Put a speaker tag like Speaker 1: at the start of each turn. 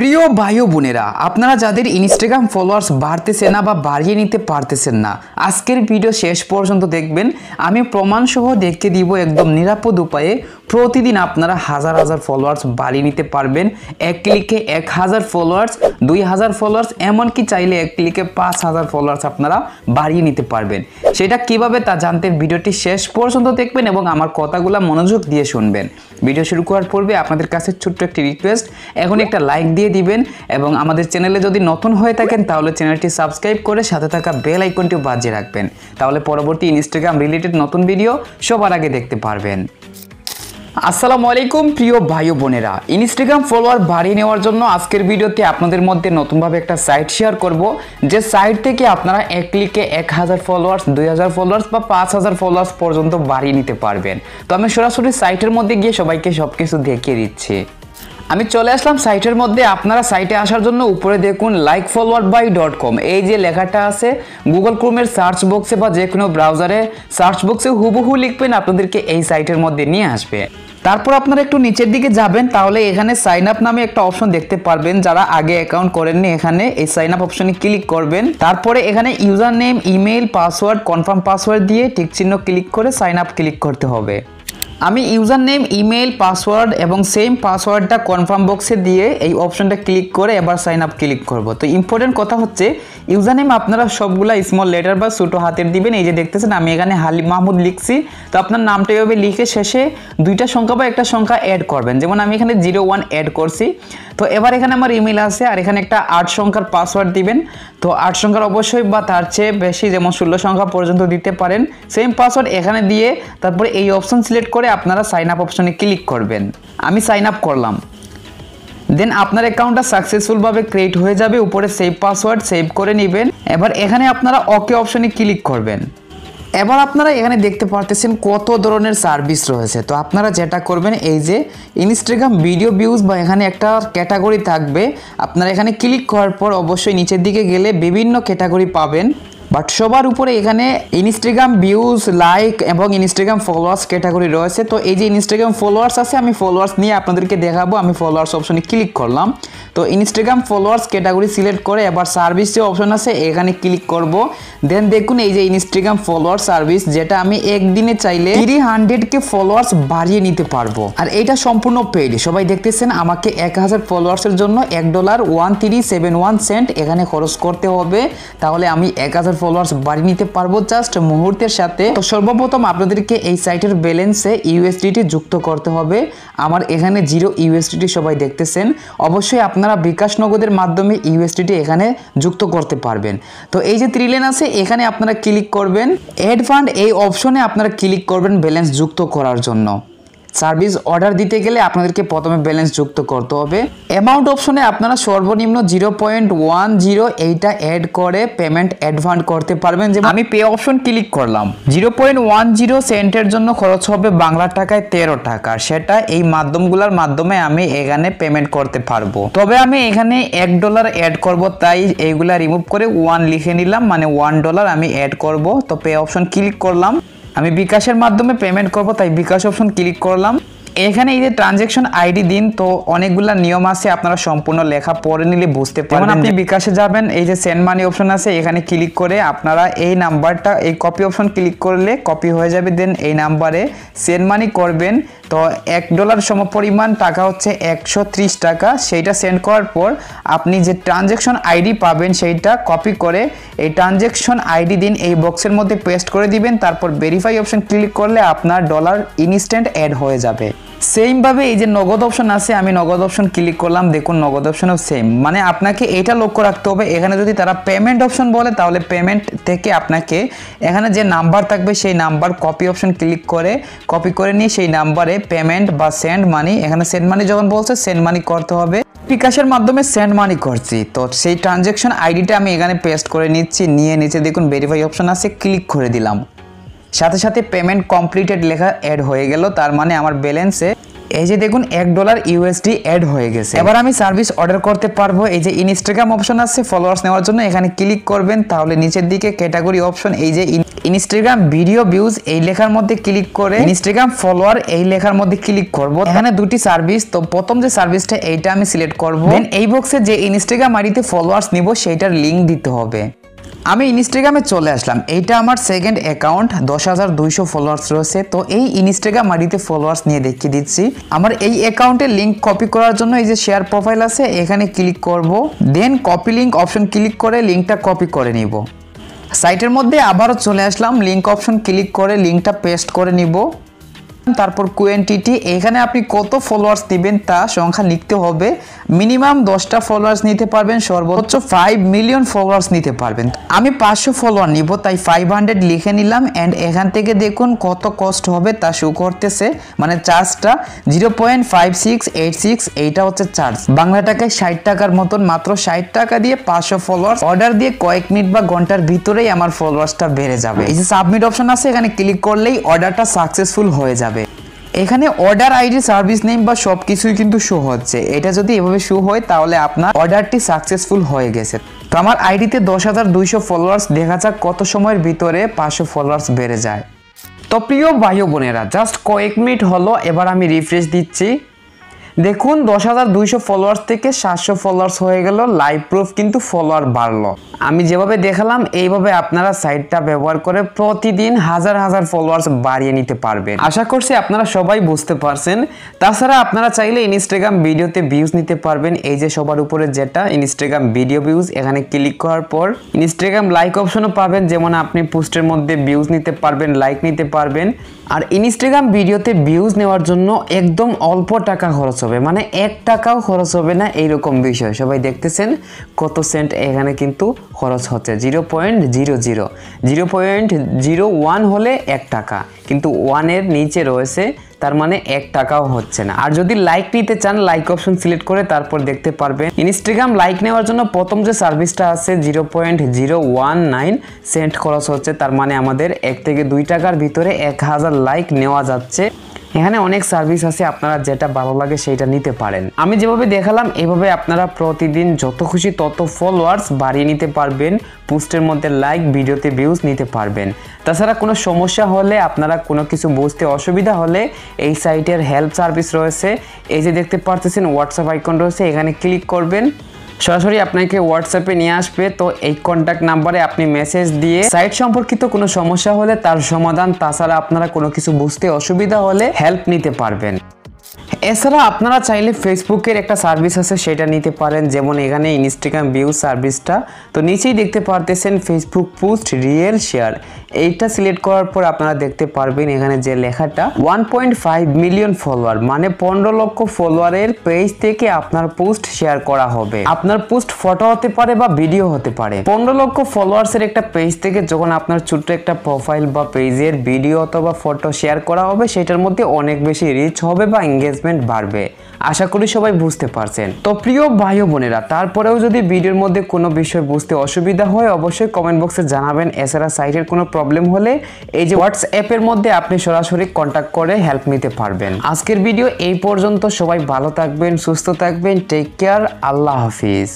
Speaker 1: প্রিয় ভাই ও বোনেরা, আপনারা যাদের ইনস্টাগ্রাম ফলোয়ার্স বাড়তেছে না বা বাড়িয়ে নিতে পারতেছেন না, আজকের ভিডিও শেষ পর্যন্ত দেখবেন। আমি প্রমাণসহ দেখে দিব একদম নিরাপদ উপায়ে প্রতিদিন আপনারা হাজার হাজার ফলোয়ার্স বাড়িয়ে নিতে পারবেন। এক ক্লিকে 1000 ফলোয়ার্স, 2000 ফলোয়ার্স, এমনকি চাইলে এক ক্লিকে 5000 ফলোয়ার্স আপনারা বাড়িয়ে নিতে পারবেন। সেটা কিভাবে তা জানতে ভিডিওটি শেষ পর্যন্ত দেখবেন এবং আমার কথাগুলো মনোযোগ দিয়ে শুনবেন। ভিডিও শুরু করার পূর্বে আপনাদের কাছে ছোট্ট একটি রিকোয়েস্ট, এখন একটা লাইক দিয়ে দিবেন এবং আমাদের চ্যানেলে যদি নতুন হয়ে থাকেন তাহলে চ্যানেলটি সাবস্ক্রাইব করে সাথে থাকা বেল আইকনটিও বাজিয়ে রাখবেন। তাহলে পরবর্তী ইনস্টাগ্রাম রিলেটেড নতুন ভিডিও সবার আগে দেখতে পারবেন। আসসালামু আলাইকুম প্রিয় ভাই ও বোনেরা, ইনস্টাগ্রাম ফলোয়ার বাড়িয়ে নেওয়ার জন্য আজকের ভিডিওতে আপনাদের মধ্যে নতুনভাবে একটা সাইট শেয়ার করব, যে সাইট থেকে আপনারা এক ক্লিকে 1000 ফলোয়ার্স, 2000 ফলোয়ার্স বা 5000 ফলোয়ার্স পর্যন্ত বাড়িয়ে নিতে পারবেন। তো আমি সরাসরি সাইটের মধ্যে গিয়ে সবাইকে সবকিছু দেখিয়ে দিচ্ছি। আমি চলে আসলাম সাইটের মধ্যে। আপনারা সাইটে আসার জন্য উপরে দেখুন likefollowedby.com, এই যে লেখাটা আছে গুগল ক্রোমের সার্চ বক্সে বা যে কোনো ব্রাউজারে সার্চ বক্সে হুবহু লিখবেন, আপনাদেরকে এই সাইটের মধ্যে নিয়ে আসবে। তারপর আপনারা একটু নিচের দিকে যাবেন, তাহলে এখানে সাইন আপ নামে একটা অপশন দেখতে পারবেন। যারা আগে অ্যাকাউন্ট করেননি এখানে এই সাইন আপ অপশনে ক্লিক করবেন। তারপরে এখানে user name, email, password, confirm password দিয়ে টিক চিহ্ন ক্লিক করে সাইন আপ ক্লিক করতে হবে। আমি ইউজার নেম, ইমেল, পাসওয়ার্ড এবং সেম পাসওয়ার্ডটা কনফার্ম বক্সে দিয়ে এই অপশনটা ক্লিক করে এবার সাইন আপ ক্লিক করব। তো ইম্পর্টেন্ট কথা হচ্ছে ইউজার নেম আপনারা সবগুলা স্মল লেটার বা ছোটো হাতের দিবেন। এই যে দেখতেছেন আমি এখানে হালিম মাহমুদ লিখছি, তো আপনার নামটা এভাবে লিখে শেষে দুইটা সংখ্যা বা একটা সংখ্যা অ্যাড করবেন। যেমন আমি এখানে 01 অ্যাড করছি। তো এবার এখানে আমার ইমেল আছে আর এখানে একটা 8 সংখ্যার পাসওয়ার্ড দিবেন। তো 8 সংখ্যার অবশ্যই বা তার চেয়ে বেশি, যেমন 16 সংখ্যা পর্যন্ত দিতে পারেন। সেম পাসওয়ার্ড এখানে দিয়ে তারপরে এই অপশন সিলেক্ট করে আপনারা সাইন আপ অপশনে ক্লিক করবেন। আমি সাইন আপ করলাম, দেন আপনার অ্যাকাউন্টটা সাকসেসফুলভাবে ক্রিয়েট হয়ে যাবে। উপরে সেভ পাসওয়ার্ড সেভ করে নেবেন। এবার এখানে আপনারা ওকে অপশনে ক্লিক করবেন। এবার আপনারা এখানে দেখতে পারতেছেন কত ধরনের সার্ভিস রয়েছে। তো আপনারা যেটা করবেন, এই যে ইনস্টাগ্রাম ভিডিও ভিউজ বা এখানে একটা ক্যাটাগরি থাকবে, আপনারা এখানে ক্লিক করার পর অবশ্যই নিচের দিকে গেলে বিভিন্ন ক্যাটাগরি পাবেন। বাট সবার উপরে এখানে ইনস্টাগ্রাম ভিউজ, লাইক এবং ইনস্টাগ্রাম ফলোয়ার্স ক্যাটাগরি রয়েছে। তো এই যে ইনস্টাগ্রাম ফলোয়ার্স আছে, আমি ফলোয়ার্স নিয়ে আপনাদেরকে দেখাবো। আমি ফলোয়ার্স অপশনে ক্লিক করলাম। তো ইনস্টাগ্রাম ফলোয়ার্স ক্যাটাগরি সিলেক্ট করে এবার সার্ভিস যে অপশন আছে এখানে ক্লিক করব। দেন দেখুন এই যে ইনস্টাগ্রাম ফলোয়ার সার্ভিস, যেটা আমি একদিনে চাইলে 300কে ফলোয়ার্স বাড়িয়ে নিতে পারবো। আর এইটা সম্পূর্ণ পেইড। সবাই দেখতেছেন আমাকে 1000 ফলোয়ার্সের জন্য $1.1371 এখানে খরচ করতে হবে, তাহলে আমি 1000 ফলোয়ার্স বাড়িয়ে নিতে পারবো জাস্ট মুহূর্তের সাথে। তো সর্বপ্রথম আপনাদেরকে এই সাইটের ব্যালেন্সে ইউএসডিটি যুক্ত করতে হবে। আমার এখানে 0 ইউএসডিটি সবাই দেখতেছেন। অবশ্যই আপনারা বিকাশ নগদের মাধ্যমে ইউএসডিটি এখানে যুক্ত করতে পারবেন। তো এই যে 3 লেন আছে এখানে আপনারা ক্লিক করবেন। অ্যাড ফান্ড এই অপশনে আপনারা ক্লিক করবেন ব্যালেন্স যুক্ত করার জন্য। সার্ভিস অর্ডার দিতে গেলে আপনাদেরকে প্রথমে ব্যালেন্স যুক্ত করতে হবে। অ্যামাউন্ট অপশনে আপনারা সর্বনিম্ন 0.10 এইটা অ্যাড করে পেমেন্ট অ্যাডভান্স করতে পারবেন। যেমন আমি পে অপশন ক্লিক করলাম, 0.10 সেন্টের জন্য খরচ হবে বাংলা টাকায় 13 টাকা। সেটা এই মাধ্যমগুলোর মাধ্যমে আমি এখানে পেমেন্ট করতে পারবো। তবে আমি এখানে $1 অ্যাড করব, তাই এইগুলা রিমুভ করে 1 লিখে নিলাম, মানে $1 আমি অ্যাড করব। তো পে অপশন ক্লিক করলাম। আমি বিকাশের মাধ্যমে পেমেন্ট করব, তাই বিকাশ অপশন ক্লিক করলাম। এখানে এই যে ট্রানজ্যাকশন আইডি দিন, তো অনেকগুলা নিয়ম আছে, আপনারা সম্পূর্ণ লেখা পড়ে নিলে বুঝতে পারবেন। আপনি বিকাশে যাবেন, এই যে সেন্ড মানি অপশন আছে এখানে ক্লিক করে আপনারা এই নাম্বারটা, এই কপি অপশন ক্লিক করলে কপি হয়ে যাবে। দেন এই নাম্বারে সেন্ড মানি করবেন। তো $1 সমপরিমাণ টাকা হচ্ছে 130 টাকা। সেইটা সেন্ড করার পর আপনি যে ট্রানজ্যাকশন আইডি পাবেন সেইটা কপি করে এই ট্রানজ্যাকশন আইডি দিন, এই বক্সের মধ্যে পেস্ট করে দিবেন। তারপর ভেরিফাই অপশন ক্লিক করলে আপনার ডলার ইনস্ট্যান্ট অ্যাড হয়ে যাবে। সেম ভাবে এই যে নগদ অপশন আছে, আমি নগদ অপশন ক্লিক করলাম। দেখুন নগদ অপশনও সেম, মানে আপনাকে এটা লক্ষ্য রাখতে হবে এখানে যদি তারা পেমেন্ট অপশন বলে তাহলে পেমেন্ট থেকে আপনাকে এখানে যে নাম্বার থাকবে সেই নাম্বার কপি অপশন ক্লিক করে কপি করে নিয়ে সেই নাম্বারে পেমেন্ট বা সেন্ড মানি, এখানে সেন্ড মানি যখন বলছে সেন্ড মানি করতে হবে। বিকাশের মাধ্যমে সেন্ড মানি করছি, তো সেই ট্রানজ্যাকশন আইডিটা আমি এখানে পেস্ট করে নিচ্ছি। নিয়ে নিচে দেখুন ভেরিফাই অপশন আছে, ক্লিক করে দিলাম। সাথে সাথে পেমেন্ট কমপ্লিটেড লেখা অ্যাড হয়ে গেল, তার মানে আমার ব্যালেন্সে এই যে দেখুন $1 USD অ্যাড হয়ে গেছে। এবার আমি সার্ভিস অর্ডার করতে পারবো। এই যে ইনস্টাগ্রাম অপশন আছে ফলোয়ার্স নেওয়ার জন্য, এখানে ক্লিক করবেন, তাহলে নিচের দিকে ক্যাটাগরি অপশন এই যে ইনস্টাগ্রাম ভিডিও ভিউজ এই লেখার মধ্যে ক্লিক করে ইনস্টাগ্রাম ফলোয়ার এই লেখার মধ্যে ক্লিক করব। এখানে দুটি সার্ভিস, তো প্রথম যে সার্ভিসটা এইটা আমি সিলেক্ট করব। দেন এই বক্সে যে ইনস্টাগ্রাম আইডিতে ফলোয়ার্স নিব সেইটার লিংক দিতে হবে। আমি ইনস্টাগ্রামে চলে আসলাম। এইটা আমার সেকেন্ড অ্যাকাউন্ট, 10,200 ফলোয়ার্স রয়েছে। তো এই ইনস্টাগ্রাম আইডিতে ফলোয়ার্স নিয়ে দেখিয়ে দিচ্ছি। আমার এই অ্যাকাউন্টের লিংক কপি করার জন্য এই যে শেয়ার প্রোফাইল আছে এখানে ক্লিক করব। দেন কপি লিংক অপশন ক্লিক করে লিংকটা কপি করে নিব। সাইটের মধ্যে আবারও চলে আসলাম, লিংক অপশন ক্লিক করে লিংকটা পেস্ট করে নিব। তারপর কোয়ান্টিটি, এখানে আপনি কত ফলোয়ার্স দিবেন তা সংখ্যা লিখতে হবে। মিনিমাম 10টা ফলোয়ার্স নিতে পারবেন, সর্বোচ্চ 5 মিলিয়ন ফলোয়ার্স নিতে পারবেন। আমি 500 ফলোয়ার নিব, তাই 500 লিখে নিলাম। অ্যান্ড এখান থেকে দেখুন কত কস্ট হবে তা শো করতেছে, মানে চার্জটা 0.5686, এইটা হচ্ছে চার্জ। বাংলা টাকায় 60 টাকার মতন। মাত্র 60 টাকা দিয়ে 500 ফলোয়ার্স অর্ডার দিয়ে কয়েক মিনিট বা ঘন্টার ভিতরেই আমার ফলোয়ার্সটা বেড়ে যাবে। এই যে সাবমিট অপশন আছে এখানে ক্লিক করলেই অর্ডারটা সাকসেসফুল হয়ে যাবে। এখানে অর্ডার আইডি, সার্ভিস নেম বা সবকিছুই কিন্তু শো হচ্ছে। এটা যদি এভাবে শো হয় তাহলে আপনার অর্ডারটি সাকসেসফুল হয়ে গেছে। তো আমার আইডিতে 10,200 ফলোয়ার্স, দেখা যাক কত সময়ের ভিতরে 500 ফলোয়ার্স বেড়ে যায়। তো প্রিয় ভাই বোনেরা, জাস্ট কয়েক মিনিট হলো, এবার আমি রিফ্রেশ দিচ্ছি। দেখুন 10,200 ফলোয়ার্স থেকে 700 ফলোয়ার্স হয়ে গেল। লাইভ প্রুফ কিন্তু ফলোয়ার বাড়লো। আমি যেভাবে দেখালাম এইভাবে আপনারা সাইটটা ব্যবহার করে প্রতিদিন হাজার হাজার ফলোয়ার্স বাড়িয়ে নিতে পারবেন। আশা করছি আপনারা সবাই বুঝতে পারছেন। তাছাড়া আপনারা চাইলে ইনস্টাগ্রাম ভিডিওতে ভিউজ নিতে পারবেন। এই যে সবার উপরে যেটা ইনস্টাগ্রাম ভিডিও ভিউজ, এখানে ক্লিক করার পর ইনস্টাগ্রাম লাইক অপশনও পাবেন, যেমন আপনি পোস্টের মধ্যে ভিউজ নিতে পারবেন, লাইক নিতে পারবেন। আর ইনস্টাগ্রাম ভিডিওতে ভিউজ নেওয়ার জন্য একদম অল্প টাকা খরচ হবে, মানে 1 টাকাও খরচ হবে না, এইরকম বিষয়। সবাই দেখতেছেন কত সেন্ট এখানে কিন্তু খরচ হচ্ছে, 0.01 হলে 1 টাকা, কিন্তু 1 এর নিচে রয়েছে, তার মানে 1 টাকাও হচ্ছে না। আর যদি লাইক নিতে চান লাইক অপশন সিলেক্ট করে তারপর দেখতে পারবেন ইনস্টাগ্রাম লাইক নেওয়ার জন্য প্রথম যে সার্ভিসটা আছে 0.019 সেন্ট খরচ হচ্ছে, তার মানে আমাদের 1 থেকে 2 টাকার ভিতরে 1000 লাইক নেওয়া যাচ্ছে। এখানে অনেক সার্ভিস আছে, আপনারা যেটা ভালো লাগে সেটা নিতে পারেন। আমি যেভাবে দেখালাম এভাবে আপনারা প্রতিদিন যত খুশি তত ফলোয়ার্স বাড়িয়ে নিতে পারবেন, পোস্টের মধ্যে লাইক, ভিডিওতে ভিউজ নিতে পারবেন। তাছাড়া কোনো সমস্যা হলে, আপনারা কোনো কিছু বুঝতে অসুবিধা হলে এই সাইটের হেল্প সার্ভিস রয়েছে। এই যে দেখতে পারতেছেন হোয়াটসঅ্যাপ আইকন রয়েছে, এখানে ক্লিক করবেন, সরাসরি আপনাকে হোয়াটসঅ্যাপে নিয়ে আসবে। তো এই কন্ট্যাক্ট নাম্বারে আপনি মেসেজ দিয়ে সাইট সম্পর্কিত কোনো সমস্যা হলে তার সমাধান, তাছাড়া আপনারা কোনো কিছু বুঝতে অসুবিধা হলে হেল্প নিতে পারবেন। এছাড়া আপনারা চাইলে ফেসবুকের একটা সার্ভিস আছে সেটা নিতে পারেন, যেমন এখানে ইনস্টাগ্রাম ভিউ সার্ভিসটা। তো নিচেই দেখতে পারতেছেন ফেসবুক পোস্ট রিয়েল শেয়ার, এইটা সিলেক্ট করার পর আপনারা দেখতে পারবেন এখানে যে লেখাটা 1.5 মিলিয়ন ফলোয়ার, মানে 15 লক্ষ ফলোয়ারের পেজ থেকে আপনার পোস্ট শেয়ার করা হবে। আপনার পোস্ট ফটো হতে পারে বা ভিডিও হতে পারে। 15 লক্ষ ফলোয়ার্সের একটা পেজ থেকে যখন আপনার ছোট্ট একটা প্রোফাইল বা পেজের ভিডিও অথবা ফটো শেয়ার করা হবে, সেটার মধ্যে অনেক বেশি রিচ হবে বা এঙ্গেজমেন্ট বাড়বে। আশা করি সবাই বুঝতে পারছেন। তো প্রিয় ভাই বোনেরা, তারপরেও যদি ভিডিওর মধ্যে কোনো বিষয় বুঝতে অসুবিধা হয় অবশ্যই কমেন্ট বক্সে জানাবেন। এছাড়া সাইটের কোনো প্রবলেম হলে এই যে হোয়াটসঅ্যাপের মধ্যে আপনি সরাসরি কন্ট্যাক্ট করে হেল্প নিতে পারবেন। আজকের ভিডিও এই পর্যন্ত। সবাই ভালো থাকবেন, সুস্থ থাকবেন, টেক কেয়ার, আল্লাহ হাফিজ।